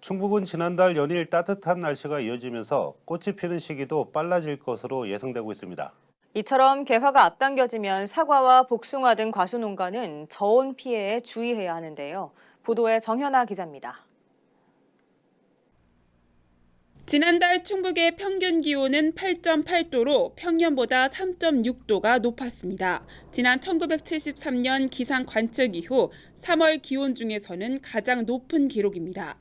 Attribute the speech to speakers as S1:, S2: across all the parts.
S1: 충북은 지난달 연일 따뜻한 날씨가 이어지면서 꽃이 피는 시기도 빨라질 것으로 예상되고 있습니다.
S2: 이처럼 개화가 앞당겨지면 사과와 복숭아 등 과수 농가는 저온 피해에 주의해야 하는데요. 보도에 정현아 기자입니다.
S3: 지난달 충북의 평균 기온은 8.8도로 평년보다 3.6도가 높았습니다. 지난 1973년 기상 관측 이후 3월 기온 중에서는 가장 높은 기록입니다.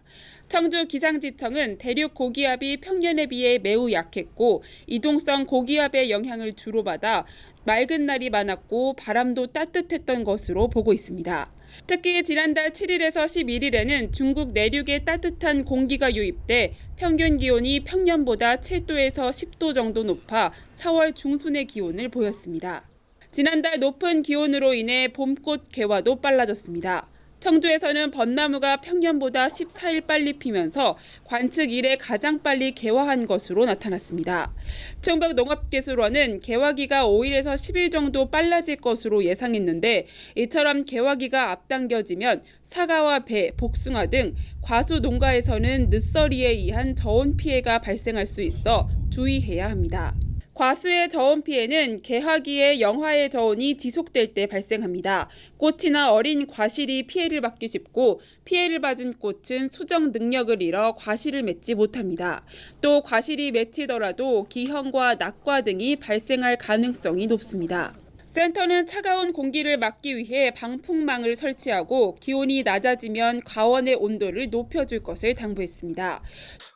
S3: 청주 기상지청은 대륙 고기압이 평년에 비해 매우 약했고 이동성 고기압의 영향을 주로 받아 맑은 날이 많았고 바람도 따뜻했던 것으로 보고 있습니다. 특히 지난달 7일에서 11일에는 중국 내륙에 따뜻한 공기가 유입돼 평균 기온이 평년보다 7도에서 10도 정도 높아 4월 중순의 기온을 보였습니다. 지난달 높은 기온으로 인해 봄꽃 개화도 빨라졌습니다. 청주에서는 벚나무가 평년보다 14일 빨리 피면서 관측 이래 가장 빨리 개화한 것으로 나타났습니다. 충북농업기술원은 개화기가 5일에서 10일 정도 빨라질 것으로 예상했는데 이처럼 개화기가 앞당겨지면 사과와 배, 복숭아 등 과수 농가에서는 늦서리에 의한 저온 피해가 발생할 수 있어 주의해야 합니다. 과수의 저온 피해는 개화기의 영하의 저온이 지속될 때 발생합니다. 꽃이나 어린 과실이 피해를 받기 쉽고 피해를 받은 꽃은 수정 능력을 잃어 과실을 맺지 못합니다. 또 과실이 맺히더라도 기형과 낙과 등이 발생할 가능성이 높습니다. 센터는 차가운 공기를 막기 위해 방풍망을 설치하고 기온이 낮아지면 과원의 온도를 높여줄 것을 당부했습니다.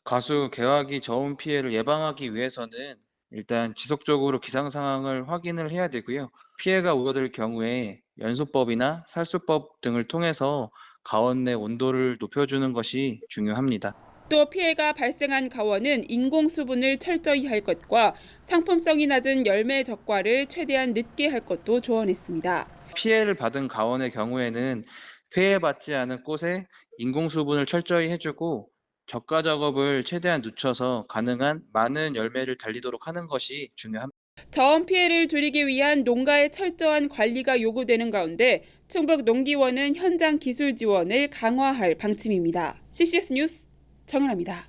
S4: 가수 개화기 저온 피해를 예방하기 위해서는 일단 지속적으로 기상 상황을 확인을 해야 되고요. 피해가 우려될 경우에 연소법이나 살수법 등을 통해서 가원 내 온도를 높여주는 것이 중요합니다.
S3: 또 피해가 발생한 가원은 인공 수분을 철저히 할 것과 상품성이 낮은 열매 적과를 최대한 늦게 할 것도 조언했습니다.
S4: 피해를 받은 가원의 경우에는 폐해받지 않은 꽃에 인공 수분을 철저히 해주고 적과 작업을 최대한 늦춰서 가능한 많은 열매를 달리도록 하는 것이 중요합니다.
S3: 저온 피해를 줄이기 위한 농가의 철저한 관리가 요구되는 가운데 충북농기원은 현장 기술 지원을 강화할 방침입니다. CCS 뉴스 정은아입니다.